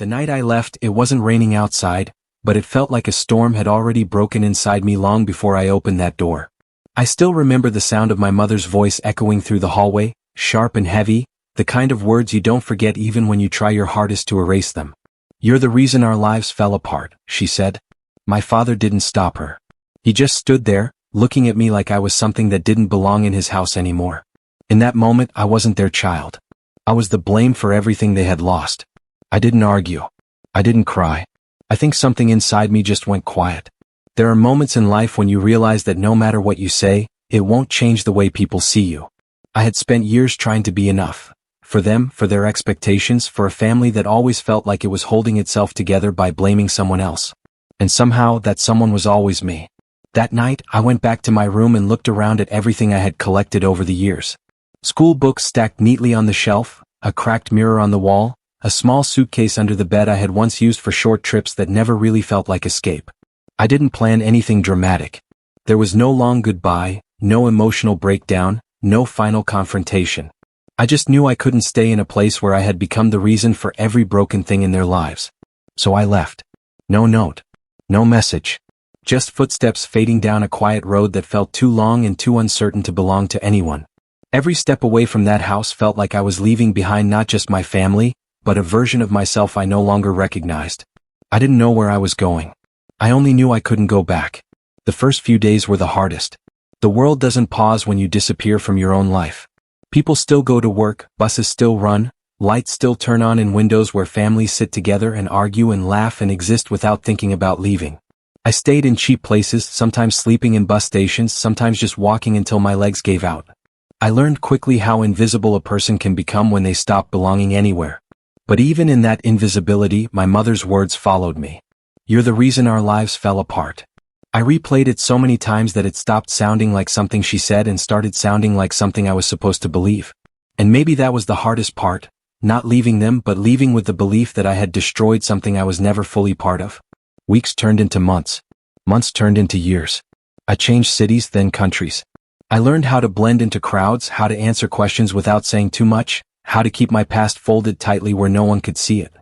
The night I left, it wasn't raining outside, but it felt like a storm had already broken inside me long before I opened that door. I still remember the sound of my mother's voice echoing through the hallway, sharp and heavy, the kind of words you don't forget even when you try your hardest to erase them. "You're the reason our lives fell apart," she said. My father didn't stop her. He just stood there, looking at me like I was something that didn't belong in his house anymore. In that moment, I wasn't their child. I was the blame for everything they had lost. I didn't argue. I didn't cry. I think something inside me just went quiet. There are moments in life when you realize that no matter what you say, it won't change the way people see you. I had spent years trying to be enough. For them, for their expectations, for a family that always felt like it was holding itself together by blaming someone else. And somehow, that someone was always me. That night, I went back to my room and looked around at everything I had collected over the years. School books stacked neatly on the shelf, a cracked mirror on the wall, a small suitcase under the bed I had once used for short trips that never really felt like escape. I didn't plan anything dramatic. There was no long goodbye, no emotional breakdown, no final confrontation. I just knew I couldn't stay in a place where I had become the reason for every broken thing in their lives. So I left. No note. No message. Just footsteps fading down a quiet road that felt too long and too uncertain to belong to anyone. Every step away from that house felt like I was leaving behind not just my family, but a version of myself I no longer recognized. I didn't know where I was going. I only knew I couldn't go back. The first few days were the hardest. The world doesn't pause when you disappear from your own life. People still go to work, buses still run, lights still turn on in windows where families sit together and argue and laugh and exist without thinking about leaving. I stayed in cheap places, sometimes sleeping in bus stations, sometimes just walking until my legs gave out. I learned quickly how invisible a person can become when they stop belonging anywhere. But even in that invisibility, my mother's words followed me. "You're the reason our lives fell apart." I replayed it so many times that it stopped sounding like something she said and started sounding like something I was supposed to believe. And maybe that was the hardest part, not leaving them but leaving with the belief that I had destroyed something I was never fully part of. Weeks turned into months. Months turned into years. I changed cities, then countries. I learned how to blend into crowds, how to answer questions without saying too much, how to keep my past folded tightly where no one could see it.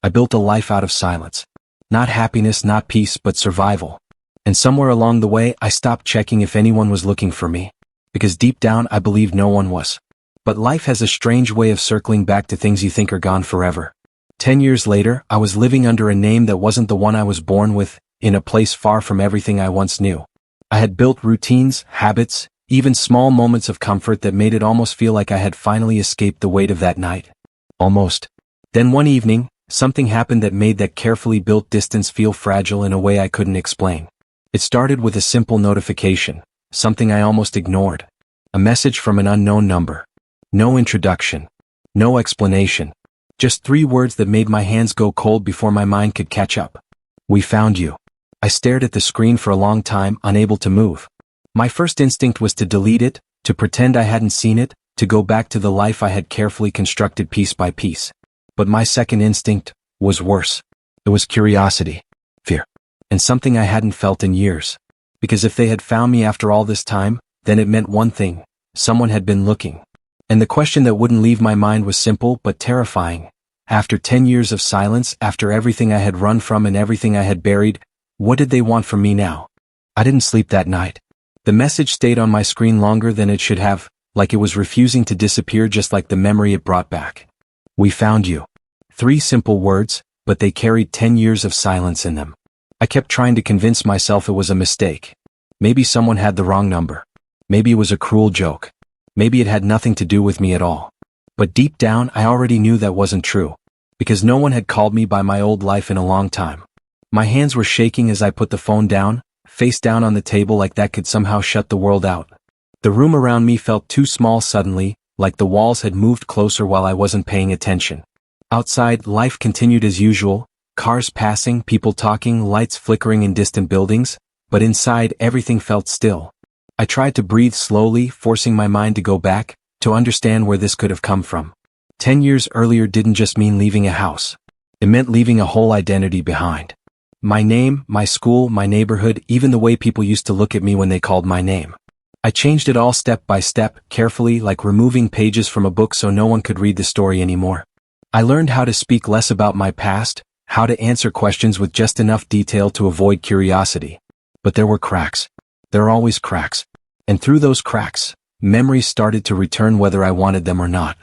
I built a life out of silence. Not happiness, not peace, but survival. And somewhere along the way, I stopped checking if anyone was looking for me. Because deep down, I believed no one was. But life has a strange way of circling back to things you think are gone forever. 10 years later, I was living under a name that wasn't the one I was born with, in a place far from everything I once knew. I had built routines, habits, even small moments of comfort that made it almost feel like I had finally escaped the weight of that night. Almost. Then one evening, something happened that made that carefully built distance feel fragile in a way I couldn't explain. It started with a simple notification, something I almost ignored. A message from an unknown number. No introduction. No explanation. Just 3 words that made my hands go cold before my mind could catch up. "We found you." I stared at the screen for a long time, unable to move. My first instinct was to delete it, to pretend I hadn't seen it, to go back to the life I had carefully constructed piece by piece. But my second instinct was worse. It was curiosity, fear, and something I hadn't felt in years. Because if they had found me after all this time, then it meant one thing: someone had been looking. And the question that wouldn't leave my mind was simple but terrifying. After 10 years of silence, after everything I had run from and everything I had buried, what did they want from me now? I didn't sleep that night. The message stayed on my screen longer than it should have, like it was refusing to disappear, just like the memory it brought back. "We found you." 3 simple words, but they carried 10 years of silence in them. I kept trying to convince myself it was a mistake. Maybe someone had the wrong number. Maybe it was a cruel joke. Maybe it had nothing to do with me at all. But deep down, I already knew that wasn't true. Because no one had called me by my old life in a long time. My hands were shaking as I put the phone down, face down on the table, like that could somehow shut the world out. The room around me felt too small suddenly, like the walls had moved closer while I wasn't paying attention. Outside, life continued as usual, cars passing, people talking, lights flickering in distant buildings, but inside everything felt still. I tried to breathe slowly, forcing my mind to go back, to understand where this could have come from. 10 years earlier didn't just mean leaving a house. It meant leaving a whole identity behind. My name, my school, my neighborhood, even the way people used to look at me when they called my name. I changed it all step by step, carefully, like removing pages from a book so no one could read the story anymore. I learned how to speak less about my past, how to answer questions with just enough detail to avoid curiosity. But there were cracks. There are always cracks. And through those cracks, memories started to return whether I wanted them or not.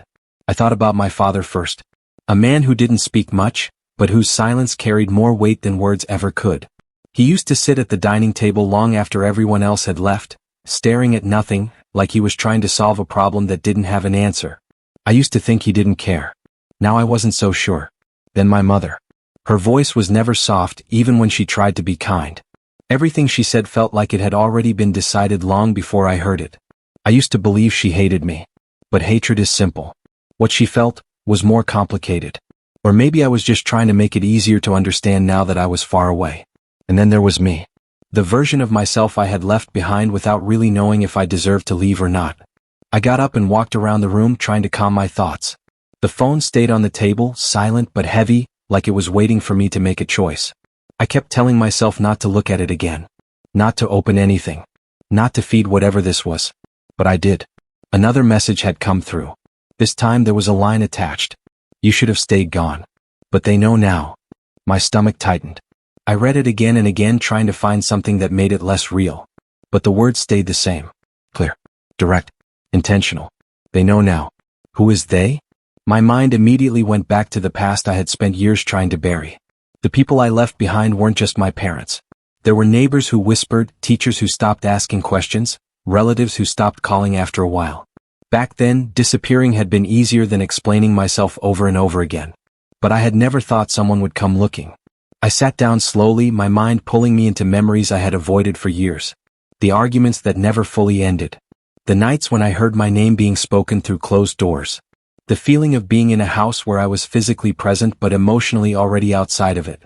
I thought about my father first. A man who didn't speak much, but whose silence carried more weight than words ever could. He used to sit at the dining table long after everyone else had left, staring at nothing, like he was trying to solve a problem that didn't have an answer. I used to think he didn't care. Now I wasn't so sure. Then my mother. Her voice was never soft, even when she tried to be kind. Everything she said felt like it had already been decided long before I heard it. I used to believe she hated me. But hatred is simple. What she felt was more complicated. Or maybe I was just trying to make it easier to understand now that I was far away. And then there was me. The version of myself I had left behind without really knowing if I deserved to leave or not. I got up and walked around the room trying to calm my thoughts. The phone stayed on the table, silent but heavy, like it was waiting for me to make a choice. I kept telling myself not to look at it again. Not to open anything. Not to feed whatever this was. But I did. Another message had come through. This time there was a line attached. You should have stayed gone. But they know now. My stomach tightened. I read it again and again trying to find something that made it less real. But the words stayed the same. Clear. Direct. Intentional. They know now. Who is they? My mind immediately went back to the past I had spent years trying to bury. The people I left behind weren't just my parents. There were neighbors who whispered, teachers who stopped asking questions, relatives who stopped calling after a while. Back then, disappearing had been easier than explaining myself over and over again. But I had never thought someone would come looking. I sat down slowly, my mind pulling me into memories I had avoided for years. The arguments that never fully ended. The nights when I heard my name being spoken through closed doors. The feeling of being in a house where I was physically present but emotionally already outside of it.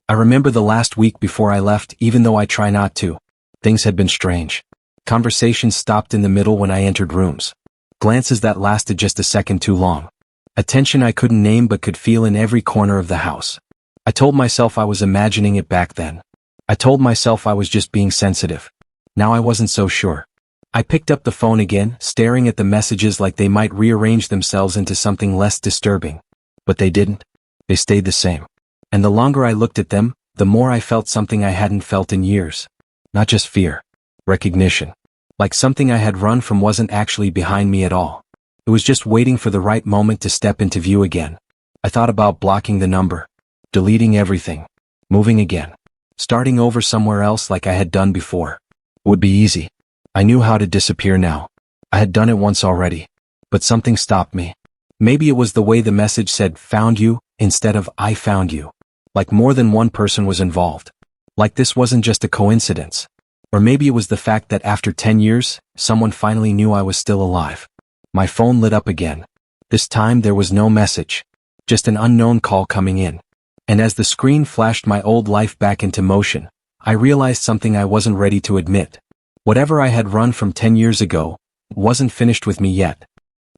I remember the last week before I left, even though I try not to. Things had been strange. Conversations stopped in the middle when I entered rooms. Glances that lasted just a second too long. Attention I couldn't name but could feel in every corner of the house. I told myself I was imagining it back then. I told myself I was just being sensitive. Now I wasn't so sure. I picked up the phone again, staring at the messages like they might rearrange themselves into something less disturbing. But they didn't. They stayed the same. And the longer I looked at them, the more I felt something I hadn't felt in years. Not just fear. Recognition. Like something I had run from wasn't actually behind me at all. It was just waiting for the right moment to step into view again. I thought about blocking the number. Deleting everything. Moving again. Starting over somewhere else like I had done before. It would be easy. I knew how to disappear now. I had done it once already. But something stopped me. Maybe it was the way the message said "found you" instead of "I found you." Like more than one person was involved. Like this wasn't just a coincidence. Or maybe it was the fact that after 10 years, someone finally knew I was still alive. My phone lit up again. This time there was no message. Just an unknown call coming in. And as the screen flashed my old life back into motion, I realized something I wasn't ready to admit. Whatever I had run from 10 years ago wasn't finished with me yet.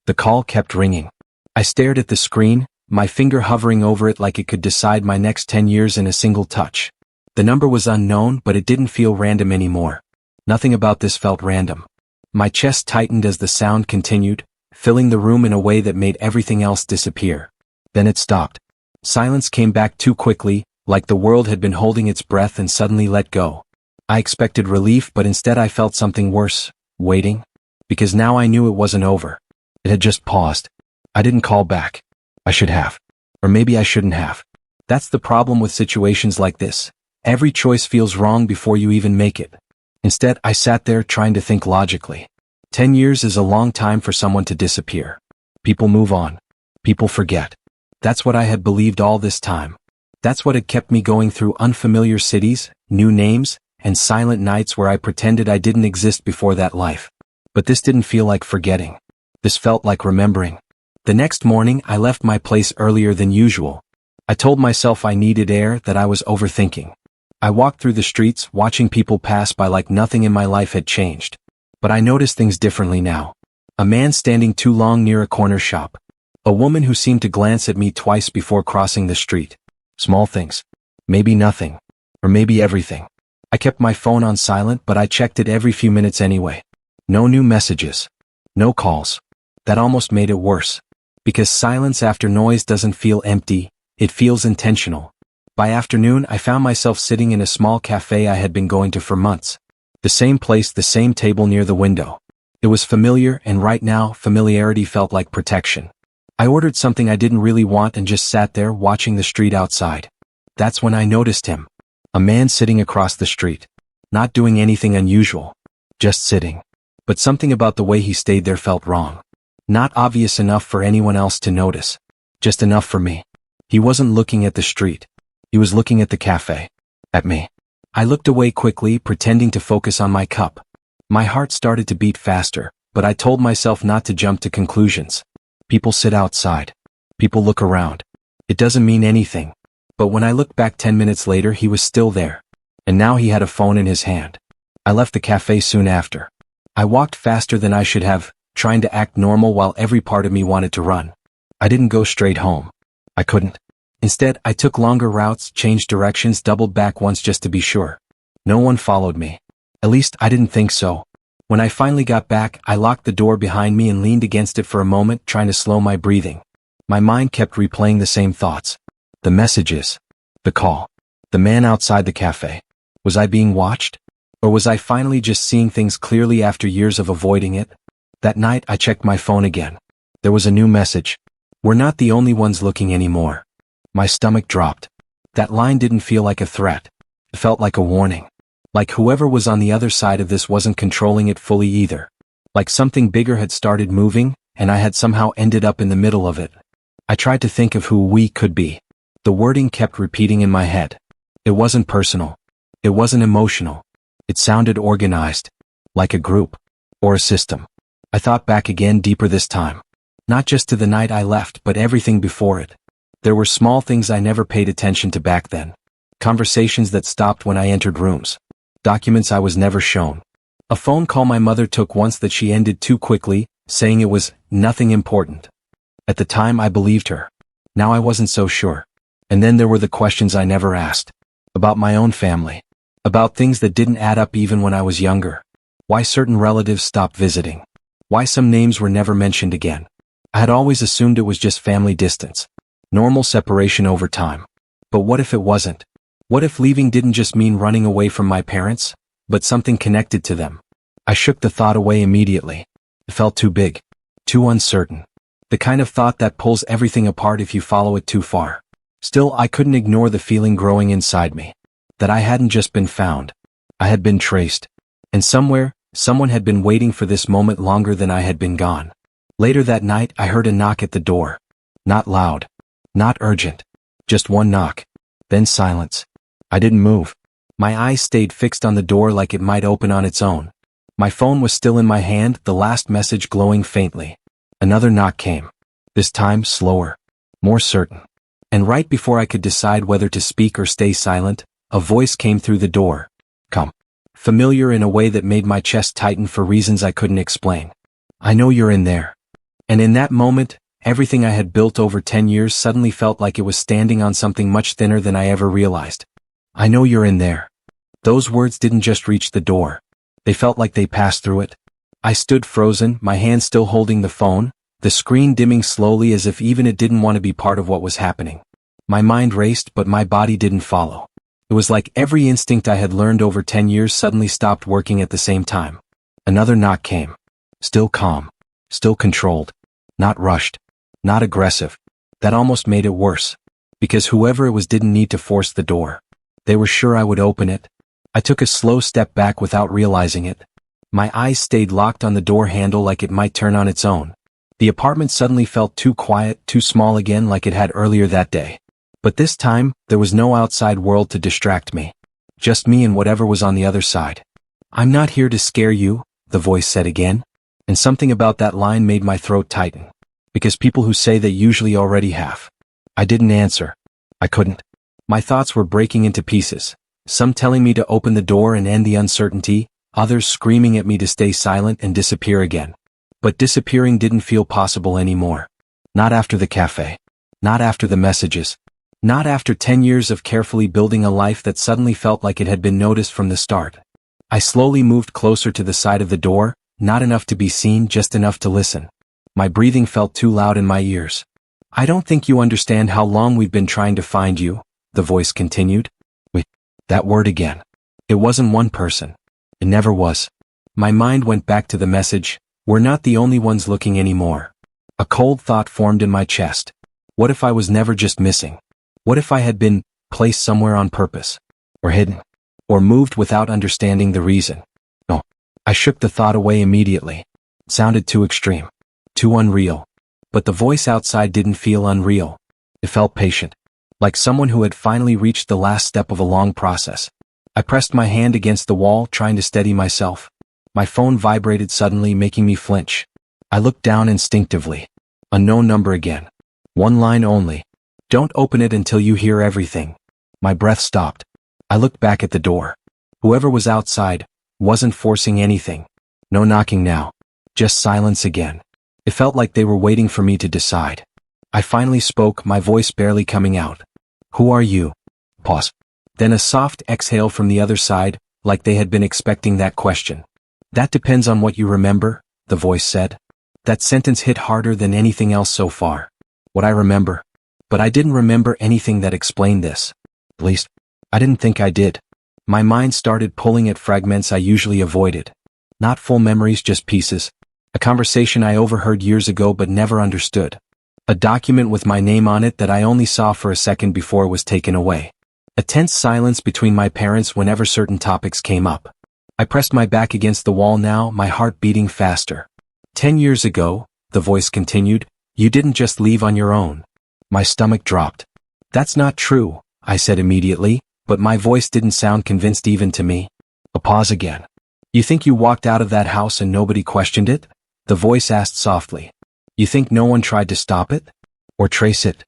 The call kept ringing. I stared at the screen, my finger hovering over it like it could decide my next 10 years in a single touch. The number was unknown, but it didn't feel random anymore. Nothing about this felt random. My chest tightened as the sound continued, filling the room in a way that made everything else disappear. Then it stopped. Silence came back too quickly, like the world had been holding its breath and suddenly let go. I expected relief, but instead I felt something worse, waiting. Because now I knew it wasn't over. It had just paused. I didn't call back. I should have. Or maybe I shouldn't have. That's the problem with situations like this. Every choice feels wrong before you even make it. Instead, I sat there trying to think logically. 10 years is a long time for someone to disappear. People move on. People forget. That's what I had believed all this time. That's what had kept me going through unfamiliar cities, new names, and silent nights where I pretended I didn't exist before that life. But this didn't feel like forgetting. This felt like remembering. The next morning, I left my place earlier than usual. I told myself I needed air, that I was overthinking. I walked through the streets, watching people pass by like nothing in my life had changed. But I noticed things differently now. A man standing too long near a corner shop. A woman who seemed to glance at me twice before crossing the street. Small things. Maybe nothing. Or maybe everything. I kept my phone on silent, but I checked it every few minutes anyway. No new messages. No calls. That almost made it worse. Because silence after noise doesn't feel empty, it feels intentional. By afternoon, I found myself sitting in a small cafe I had been going to for months. The same place, the same table near the window. It was familiar, and right now, familiarity felt like protection. I ordered something I didn't really want and just sat there watching the street outside. That's when I noticed him. A man sitting across the street. Not doing anything unusual. Just sitting. But something about the way he stayed there felt wrong. Not obvious enough for anyone else to notice. Just enough for me. He wasn't looking at the street. He was looking at the cafe. At me. I looked away quickly, pretending to focus on my cup. My heart started to beat faster, but I told myself not to jump to conclusions. People sit outside. People look around. It doesn't mean anything. But when I looked back 10 minutes later, he was still there. And now he had a phone in his hand. I left the cafe soon after. I walked faster than I should have, trying to act normal while every part of me wanted to run. I didn't go straight home. I couldn't. Instead, I took longer routes, changed directions, doubled back once just to be sure. No one followed me. At least, I didn't think so. When I finally got back, I locked the door behind me and leaned against it for a moment, trying to slow my breathing. My mind kept replaying the same thoughts. The messages. The call. The man outside the cafe. Was I being watched? Or was I finally just seeing things clearly after years of avoiding it? That night, I checked my phone again. There was a new message. We're not the only ones looking anymore. My stomach dropped. That line didn't feel like a threat. It felt like a warning. Like whoever was on the other side of this wasn't controlling it fully either. Like something bigger had started moving, and I had somehow ended up in the middle of it. I tried to think of who we could be. The wording kept repeating in my head. It wasn't personal. It wasn't emotional. It sounded organized. Like a group. Or a system. I thought back again, deeper this time. Not just to the night I left, but everything before it. There were small things I never paid attention to back then. Conversations that stopped when I entered rooms. Documents I was never shown. A phone call my mother took once that she ended too quickly, saying it was nothing important. At the time I believed her. Now I wasn't so sure. And then there were the questions I never asked. About my own family. About things that didn't add up even when I was younger. Why certain relatives stopped visiting. Why some names were never mentioned again. I had always assumed it was just family distance. Normal separation over time. But what if it wasn't? What if leaving didn't just mean running away from my parents, but something connected to them? I shook the thought away immediately. It felt too big. Too uncertain. The kind of thought that pulls everything apart if you follow it too far. Still, I couldn't ignore the feeling growing inside me. That I hadn't just been found. I had been traced. And somewhere, someone had been waiting for this moment longer than I had been gone. Later that night, I heard a knock at the door. Not loud. Not urgent. Just one knock. Then silence. I didn't move. My eyes stayed fixed on the door like it might open on its own. My phone was still in my hand, the last message glowing faintly. Another knock came. This time slower. More certain. And right before I could decide whether to speak or stay silent, a voice came through the door. Come. Familiar in a way that made my chest tighten for reasons I couldn't explain. I know you're in there. And in that moment, everything I had built over 10 years suddenly felt like it was standing on something much thinner than I ever realized. I know you're in there. Those words didn't just reach the door. They felt like they passed through it. I stood frozen, my hand still holding the phone, the screen dimming slowly as if even it didn't want to be part of what was happening. My mind raced, but my body didn't follow. It was like every instinct I had learned over 10 years suddenly stopped working at the same time. Another knock came. Still calm. Still controlled. Not rushed. Not aggressive. That almost made it worse. Because whoever it was didn't need to force the door. They were sure I would open it. I took a slow step back without realizing it. My eyes stayed locked on the door handle like it might turn on its own. The apartment suddenly felt too quiet, too small again like it had earlier that day. But this time, there was no outside world to distract me. Just me and whatever was on the other side. I'm not here to scare you, the voice said again. And something about that line made my throat tighten. Because people who say they usually already have. I didn't answer. I couldn't. My thoughts were breaking into pieces. Some telling me to open the door and end the uncertainty, others screaming at me to stay silent and disappear again. But disappearing didn't feel possible anymore. Not after the cafe. Not after the messages. Not after 10 years of carefully building a life that suddenly felt like it had been noticed from the start. I slowly moved closer to the side of the door, not enough to be seen, just enough to listen. My breathing felt too loud in my ears. I don't think you understand how long we've been trying to find you, the voice continued. Wait, that word again. It wasn't one person. It never was. My mind went back to the message, we're not the only ones looking anymore. A cold thought formed in my chest. What if I was never just missing? What if I had been placed somewhere on purpose? Or hidden? Or moved without understanding the reason? No. I shook the thought away immediately. It sounded too extreme. Too unreal. But the voice outside didn't feel unreal. It felt patient. Like someone who had finally reached the last step of a long process. I pressed my hand against the wall, trying to steady myself. My phone vibrated suddenly, making me flinch. I looked down instinctively. Unknown number again. One line only. Don't open it until you hear everything. My breath stopped. I looked back at the door. Whoever was outside wasn't forcing anything. No knocking now. Just silence again. It felt like they were waiting for me to decide. I finally spoke, my voice barely coming out. Who are you? Pause. Then a soft exhale from the other side, like they had been expecting that question. That depends on what you remember, the voice said. That sentence hit harder than anything else so far. What I remember. But I didn't remember anything that explained this. At least, I didn't think I did. My mind started pulling at fragments I usually avoided. Not full memories, just pieces. A conversation I overheard years ago but never understood. A document with my name on it that I only saw for a second before it was taken away. A tense silence between my parents whenever certain topics came up. I pressed my back against the wall now, my heart beating faster. 10 years ago, the voice continued, you didn't just leave on your own. My stomach dropped. That's not true, I said immediately, but my voice didn't sound convinced even to me. A pause again. You think you walked out of that house and nobody questioned it? The voice asked softly. You think no one tried to stop it? Or trace it?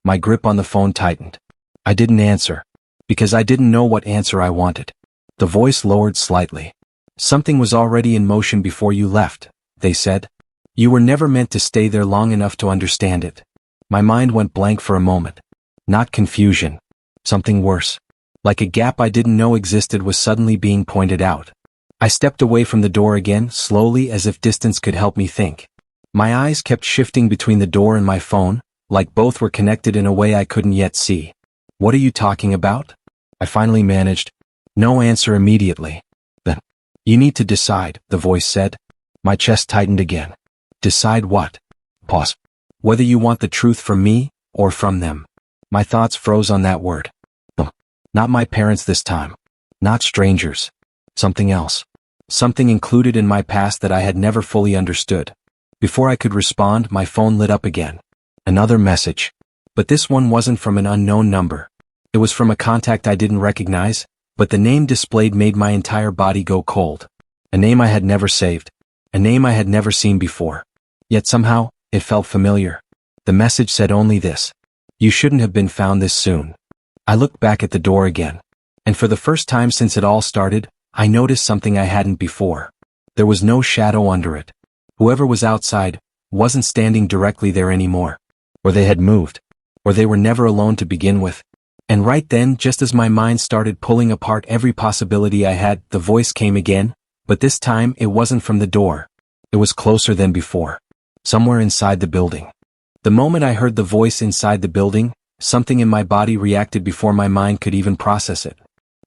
My grip on the phone tightened. I didn't answer. Because I didn't know what answer I wanted. The voice lowered slightly. Something was already in motion before you left, they said. You were never meant to stay there long enough to understand it. My mind went blank for a moment. Not confusion. Something worse. Like a gap I didn't know existed was suddenly being pointed out. I stepped away from the door again, slowly, as if distance could help me think. My eyes kept shifting between the door and my phone, like both were connected in a way I couldn't yet see. What are you talking about? I finally managed. No answer immediately. Then, you need to decide, the voice said. My chest tightened again. Decide what? Pause. Whether you want the truth from me, or from them. My thoughts froze on that word. Not my parents this time. Not strangers. Something else. Something included in my past that I had never fully understood. Before I could respond, my phone lit up again. Another message. But this one wasn't from an unknown number. It was from a contact I didn't recognize, but the name displayed made my entire body go cold. A name I had never saved. A name I had never seen before. Yet somehow, it felt familiar. The message said only this. You shouldn't have been found this soon. I looked back at the door again. And for the first time since it all started, I noticed something I hadn't before. There was no shadow under it. Whoever was outside wasn't standing directly there anymore. Or they had moved. Or they were never alone to begin with. And right then, just as my mind started pulling apart every possibility I had, the voice came again, but this time it wasn't from the door. It was closer than before. Somewhere inside the building. The moment I heard the voice inside the building, something in my body reacted before my mind could even process it.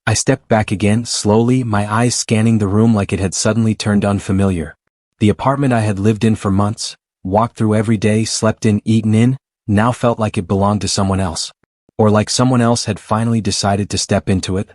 I stepped back again, slowly, my eyes scanning the room like it had suddenly turned unfamiliar. The apartment I had lived in for months, walked through every day, slept in, eaten in, now felt like it belonged to someone else. Or like someone else had finally decided to step into it.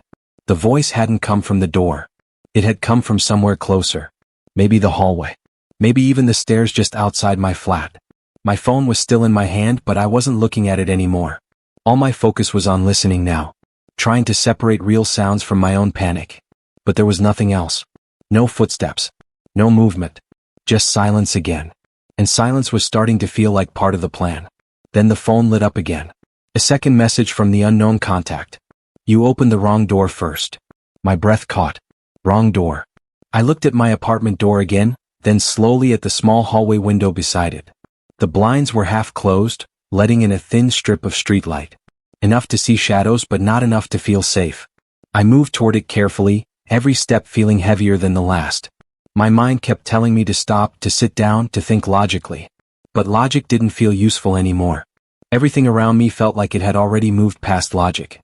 The voice hadn't come from the door. It had come from somewhere closer. Maybe the hallway. Maybe even the stairs just outside my flat. My phone was still in my hand, but I wasn't looking at it anymore. All my focus was on listening now. Trying to separate real sounds from my own panic. But there was nothing else. No footsteps. No movement. Just silence again. And silence was starting to feel like part of the plan. Then the phone lit up again. A second message from the unknown contact. You opened the wrong door first. My breath caught. Wrong door. I looked at my apartment door again, then slowly at the small hallway window beside it. The blinds were half closed, letting in a thin strip of streetlight. Enough to see shadows but not enough to feel safe. I moved toward it carefully, every step feeling heavier than the last. My mind kept telling me to stop, to sit down, to think logically. But logic didn't feel useful anymore. Everything around me felt like it had already moved past logic.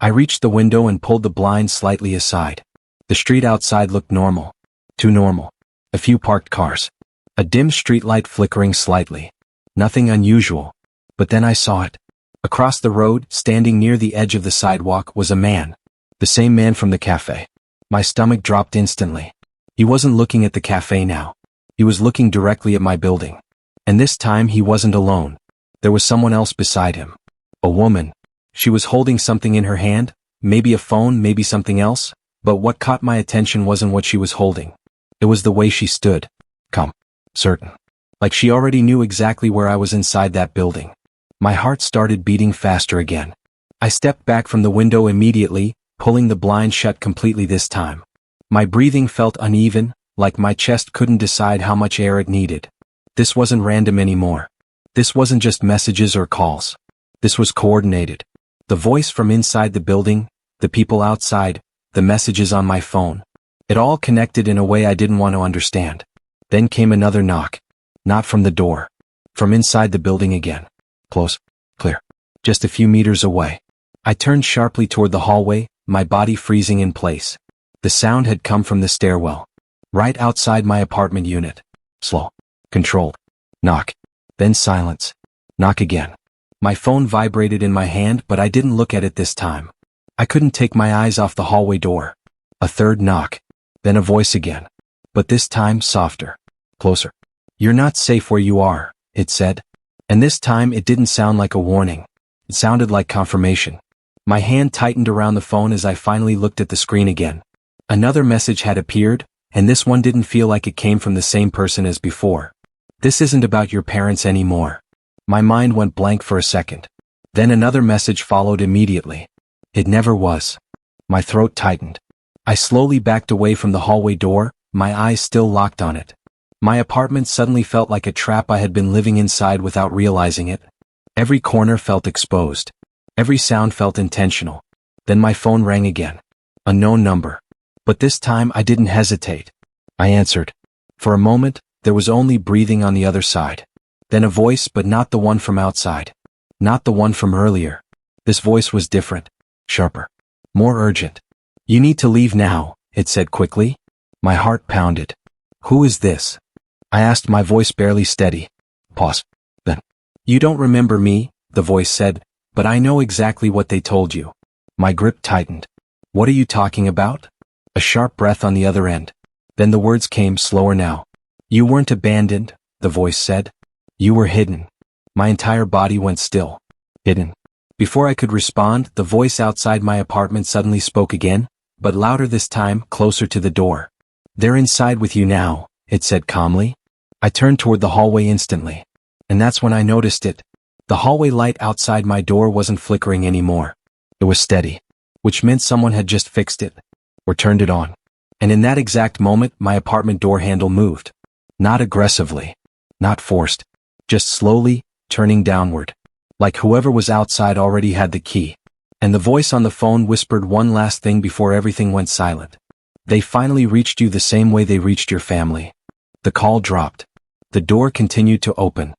I reached the window and pulled the blind slightly aside. The street outside looked normal. Too normal. A few parked cars. A dim streetlight flickering slightly. Nothing unusual. But then I saw it. Across the road, standing near the edge of the sidewalk, was a man. The same man from the cafe. My stomach dropped instantly. He wasn't looking at the cafe now. He was looking directly at my building. And this time he wasn't alone. There was someone else beside him. A woman. She was holding something in her hand, maybe a phone, maybe something else, but what caught my attention wasn't what she was holding. It was the way she stood. Calm. Certain. Like she already knew exactly where I was inside that building. My heart started beating faster again. I stepped back from the window immediately, pulling the blind shut completely this time. My breathing felt uneven, like my chest couldn't decide how much air it needed. This wasn't random anymore. This wasn't just messages or calls. This was coordinated. The voice from inside the building, the people outside, the messages on my phone. It all connected in a way I didn't want to understand. Then came another knock. Not from the door. From inside the building again. Close. Clear. Just a few meters away. I turned sharply toward the hallway, my body freezing in place. The sound had come from the stairwell. Right outside my apartment unit. Slow. Controlled. Knock. Then silence. Knock again. My phone vibrated in my hand, but I didn't look at it this time. I couldn't take my eyes off the hallway door. A third knock. Then a voice again. But this time softer. Closer. You're not safe where you are, it said. And this time it didn't sound like a warning. It sounded like confirmation. My hand tightened around the phone as I finally looked at the screen again. Another message had appeared, and this one didn't feel like it came from the same person as before. This isn't about your parents anymore. My mind went blank for a second. Then another message followed immediately. It never was. My throat tightened. I slowly backed away from the hallway door, my eyes still locked on it. My apartment suddenly felt like a trap I had been living inside without realizing it. Every corner felt exposed. Every sound felt intentional. Then my phone rang again. A known number. But this time I didn't hesitate. I answered. For a moment, there was only breathing on the other side. Then a voice, but not the one from outside. Not the one from earlier. This voice was different. Sharper. More urgent. You need to leave now, it said quickly. My heart pounded. Who is this? I asked, my voice barely steady. Pause. Then. You don't remember me, the voice said, but I know exactly what they told you. My grip tightened. What are you talking about? A sharp breath on the other end. Then the words came slower now. You weren't abandoned, the voice said. You were hidden. My entire body went still. Hidden. Before I could respond, the voice outside my apartment suddenly spoke again, but louder this time, closer to the door. They're inside with you now, it said calmly. I turned toward the hallway instantly. And that's when I noticed it. The hallway light outside my door wasn't flickering anymore. It was steady. Which meant someone had just fixed it. Or turned it on. And in that exact moment, my apartment door handle moved. Not aggressively. Not forced. Just slowly, turning downward. Like whoever was outside already had the key. And the voice on the phone whispered one last thing before everything went silent. They finally reached you the same way they reached your family. The call dropped. The door continued to open.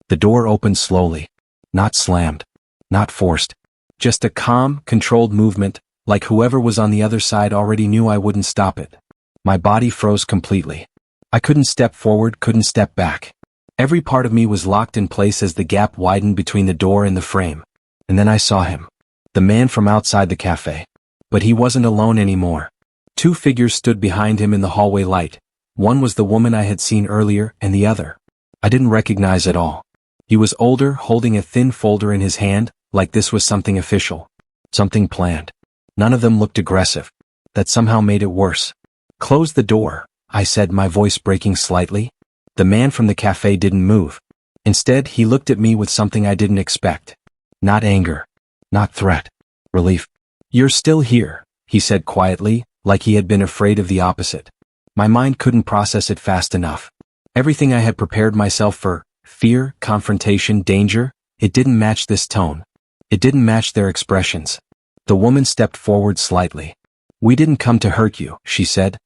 The door opened slowly. Not slammed. Not forced. Just a calm, controlled movement, like whoever was on the other side already knew I wouldn't stop it. My body froze completely. I couldn't step forward, couldn't step back. Every part of me was locked in place as the gap widened between the door and the frame. And then I saw him. The man from outside the cafe. But he wasn't alone anymore. Two figures stood behind him in the hallway light. One was the woman I had seen earlier, and the other I didn't recognize at all. He was older, holding a thin folder in his hand, like this was something official. Something planned. None of them looked aggressive. That somehow made it worse. Close the door, I said, my voice breaking slightly. The man from the cafe didn't move. Instead, he looked at me with something I didn't expect. Not anger. Not threat. Relief. You're still here, he said quietly, like he had been afraid of the opposite. My mind couldn't process it fast enough. Everything I had prepared myself for, fear, confrontation, danger, it didn't match this tone. It didn't match their expressions. The woman stepped forward slightly. We didn't come to hurt you, she said.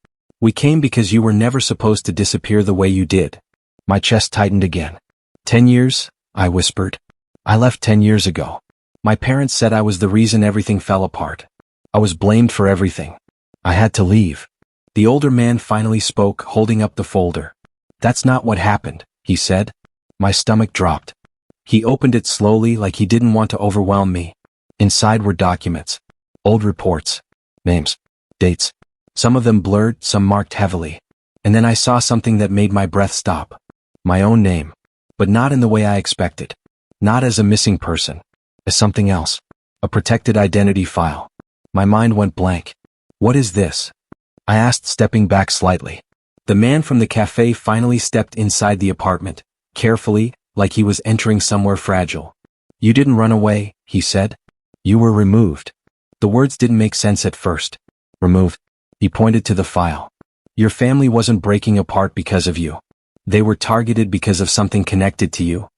We came because you were never supposed to disappear the way you did. My chest tightened again. 10 years, I whispered. I left 10 years ago. My parents said I was the reason everything fell apart. I was blamed for everything. I had to leave. The older man finally spoke, holding up the folder. That's not what happened, he said. My stomach dropped. He opened it slowly like he didn't want to overwhelm me. Inside were documents. Old reports. Names. Dates. Some of them blurred, some marked heavily. And then I saw something that made my breath stop. My own name. But not in the way I expected. Not as a missing person. As something else. A protected identity file. My mind went blank. What is this? I asked, stepping back slightly. The man from the cafe finally stepped inside the apartment, carefully, like he was entering somewhere fragile. You didn't run away, he said. You were removed. The words didn't make sense at first. Removed. He pointed to the file. Your family wasn't breaking apart because of you. They were targeted because of something connected to you.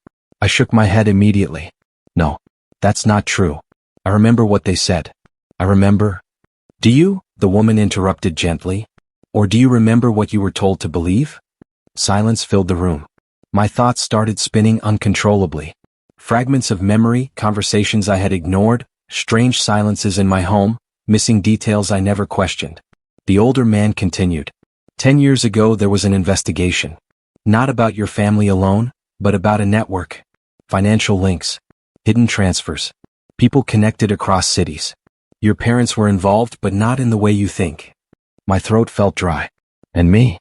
I shook my head immediately. No, that's not true. I remember what they said. I remember. Do you? The woman interrupted gently. Or do you remember what you were told to believe? Silence filled the room. My thoughts started spinning uncontrollably. Fragments of memory, conversations I had ignored, strange silences in my home, missing details I never questioned. The older man continued. 10 years ago there was an investigation. Not about your family alone, but about a network. Financial links. Hidden transfers. People connected across cities. Your parents were involved, but not in the way you think. My throat felt dry. And me?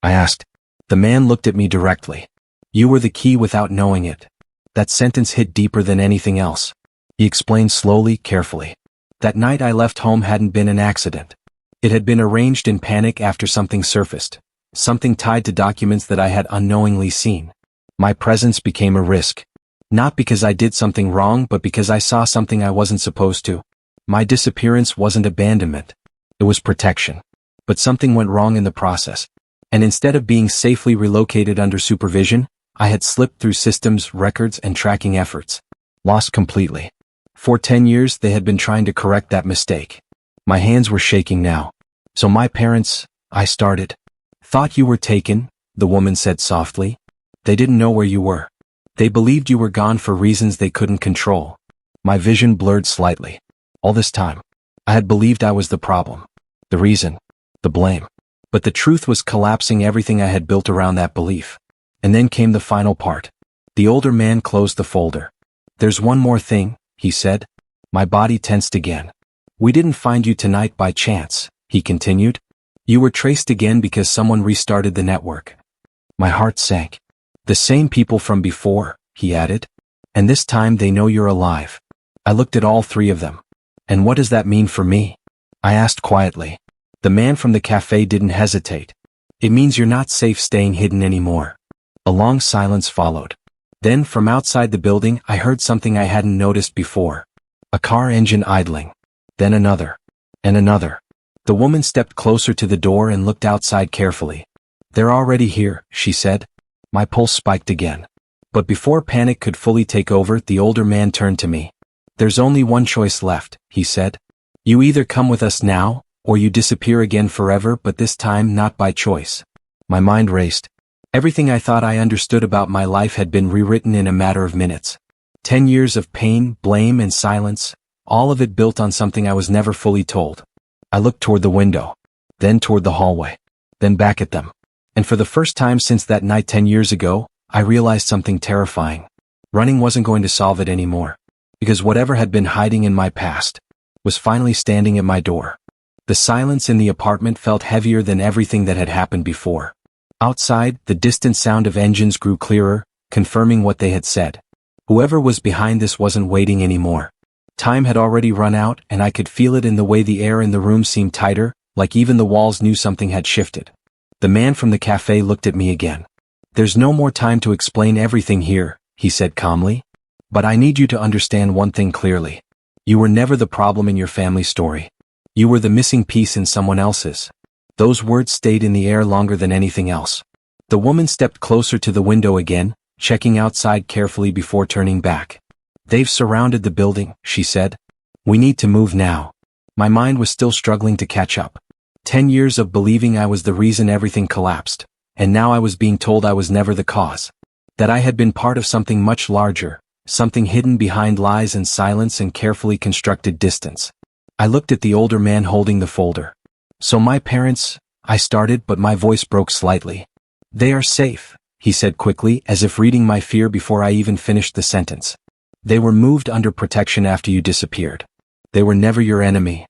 I asked. The man looked at me directly. You were the key without knowing it. That sentence hit deeper than anything else. He explained slowly, carefully. That night I left home hadn't been an accident. It had been arranged in panic after something surfaced. Something tied to documents that I had unknowingly seen. My presence became a risk. Not because I did something wrong, but because I saw something I wasn't supposed to. My disappearance wasn't abandonment. It was protection. But something went wrong in the process. And instead of being safely relocated under supervision, I had slipped through systems, records, and tracking efforts. Lost completely. For 10 years they had been trying to correct that mistake. My hands were shaking now. So my parents, I started. Thought you were taken, the woman said softly. They didn't know where you were. They believed you were gone for reasons they couldn't control. My vision blurred slightly. All this time, I had believed I was the problem. The reason. The blame. But the truth was collapsing everything I had built around that belief. And then came the final part. The older man closed the folder. There's one more thing, he said. My body tensed again. We didn't find you tonight by chance, he continued. You were traced again because someone restarted the network. My heart sank. The same people from before, he added. And this time they know you're alive. I looked at all three of them. And what does that mean for me? I asked quietly. The man from the cafe didn't hesitate. It means you're not safe staying hidden anymore. A long silence followed. Then from outside the building I heard something I hadn't noticed before. A car engine idling. Then another. And another. The woman stepped closer to the door and looked outside carefully. They're already here, she said. My pulse spiked again. But before panic could fully take over, the older man turned to me. There's only one choice left, he said. You either come with us now, or you disappear again forever, but this time not by choice. My mind raced. Everything I thought I understood about my life had been rewritten in a matter of minutes. 10 years of pain, blame, and silence, all of it built on something I was never fully told. I looked toward the window, then toward the hallway, then back at them. And for the first time since that night 10 years ago, I realized something terrifying. Running wasn't going to solve it anymore. Because whatever had been hiding in my past was finally standing at my door. The silence in the apartment felt heavier than everything that had happened before. Outside, the distant sound of engines grew clearer, confirming what they had said. Whoever was behind this wasn't waiting anymore. Time had already run out, and I could feel it in the way the air in the room seemed tighter, like even the walls knew something had shifted. The man from the cafe looked at me again. There's no more time to explain everything here, he said calmly. But I need you to understand one thing clearly. You were never the problem in your family story. You were the missing piece in someone else's. Those words stayed in the air longer than anything else. The woman stepped closer to the window again, checking outside carefully before turning back. They've surrounded the building, she said. We need to move now. My mind was still struggling to catch up. 10 years of believing I was the reason everything collapsed, and now I was being told I was never the cause. That I had been part of something much larger, something hidden behind lies and silence and carefully constructed distance. I looked at the older man holding the folder. "So my parents," I started, but my voice broke slightly. "They are safe," he said quickly, as if reading my fear before I even finished the sentence. "They were moved under protection after you disappeared. They were never your enemy."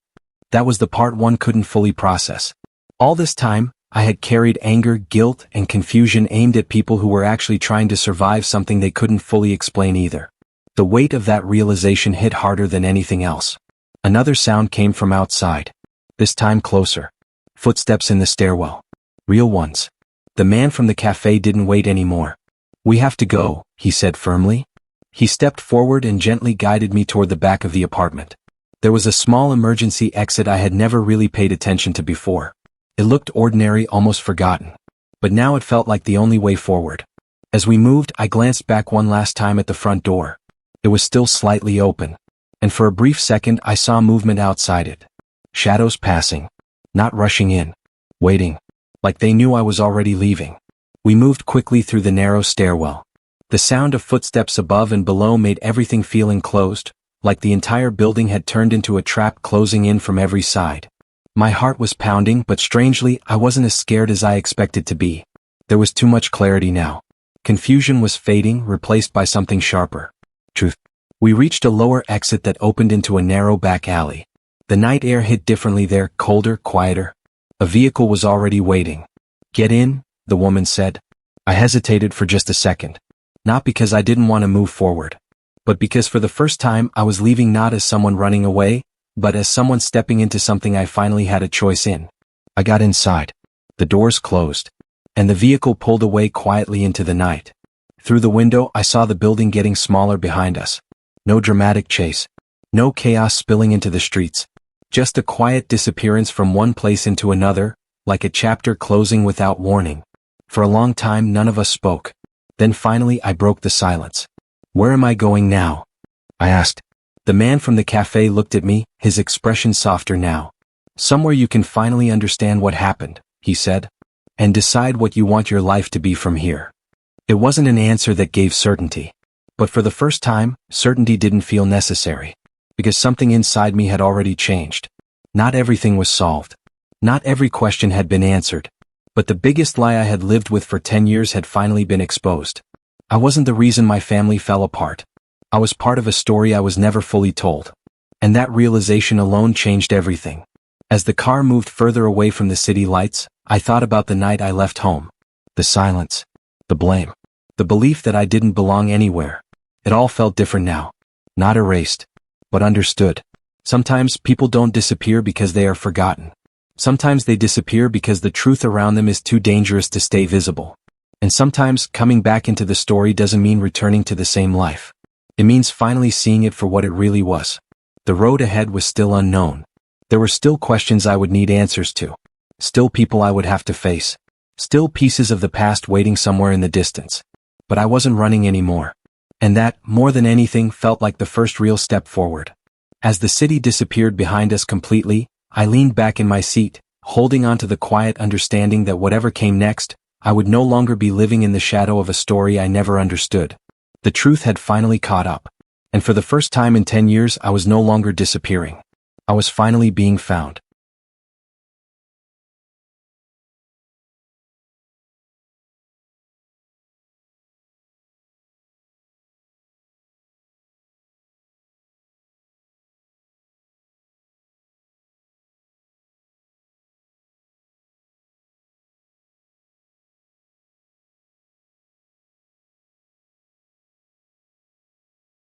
That was the part one couldn't fully process. All this time, I had carried anger, guilt, and confusion aimed at people who were actually trying to survive something they couldn't fully explain either. The weight of that realization hit harder than anything else. Another sound came from outside. This time closer. Footsteps in the stairwell. Real ones. The man from the cafe didn't wait anymore. "We have to go," he said firmly. He stepped forward and gently guided me toward the back of the apartment. There was a small emergency exit I had never really paid attention to before. It looked ordinary, almost forgotten. But now it felt like the only way forward. As we moved, I glanced back one last time at the front door. It was still slightly open. And for a brief second I saw movement outside it. Shadows passing. Not rushing in. Waiting. Like they knew I was already leaving. We moved quickly through the narrow stairwell. The sound of footsteps above and below made everything feel enclosed, like the entire building had turned into a trap closing in from every side. My heart was pounding, but strangely, I wasn't as scared as I expected to be. There was too much clarity now. Confusion was fading, replaced by something sharper. Truth. We reached a lower exit that opened into a narrow back alley. The night air hit differently there, colder, quieter. A vehicle was already waiting. "Get in," the woman said. I hesitated for just a second. Not because I didn't want to move forward, but because for the first time I was leaving not as someone running away, but as someone stepping into something I finally had a choice in. I got inside. The doors closed, and the vehicle pulled away quietly into the night. Through the window I saw the building getting smaller behind us. No dramatic chase. No chaos spilling into the streets. Just a quiet disappearance from one place into another, like a chapter closing without warning. For a long time none of us spoke. Then finally I broke the silence. "Where am I going now?" I asked. The man from the cafe looked at me, his expression softer now. "Somewhere you can finally understand what happened," he said, "and decide what you want your life to be from here." It wasn't an answer that gave certainty. But for the first time, certainty didn't feel necessary. Because something inside me had already changed. Not everything was solved. Not every question had been answered. But the biggest lie I had lived with for 10 years had finally been exposed. I wasn't the reason my family fell apart. I was part of a story I was never fully told. And that realization alone changed everything. As the car moved further away from the city lights, I thought about the night I left home. The silence. The blame. The belief that I didn't belong anywhere. It all felt different now. Not erased, but understood. Sometimes people don't disappear because they are forgotten. Sometimes they disappear because the truth around them is too dangerous to stay visible. And sometimes coming back into the story doesn't mean returning to the same life. It means finally seeing it for what it really was. The road ahead was still unknown. There were still questions I would need answers to. Still people I would have to face. Still pieces of the past waiting somewhere in the distance. But I wasn't running anymore. And that, more than anything, felt like the first real step forward. As the city disappeared behind us completely, I leaned back in my seat, holding on to the quiet understanding that whatever came next, I would no longer be living in the shadow of a story I never understood. The truth had finally caught up. And for the first time in 10 years I was no longer disappearing. I was finally being found.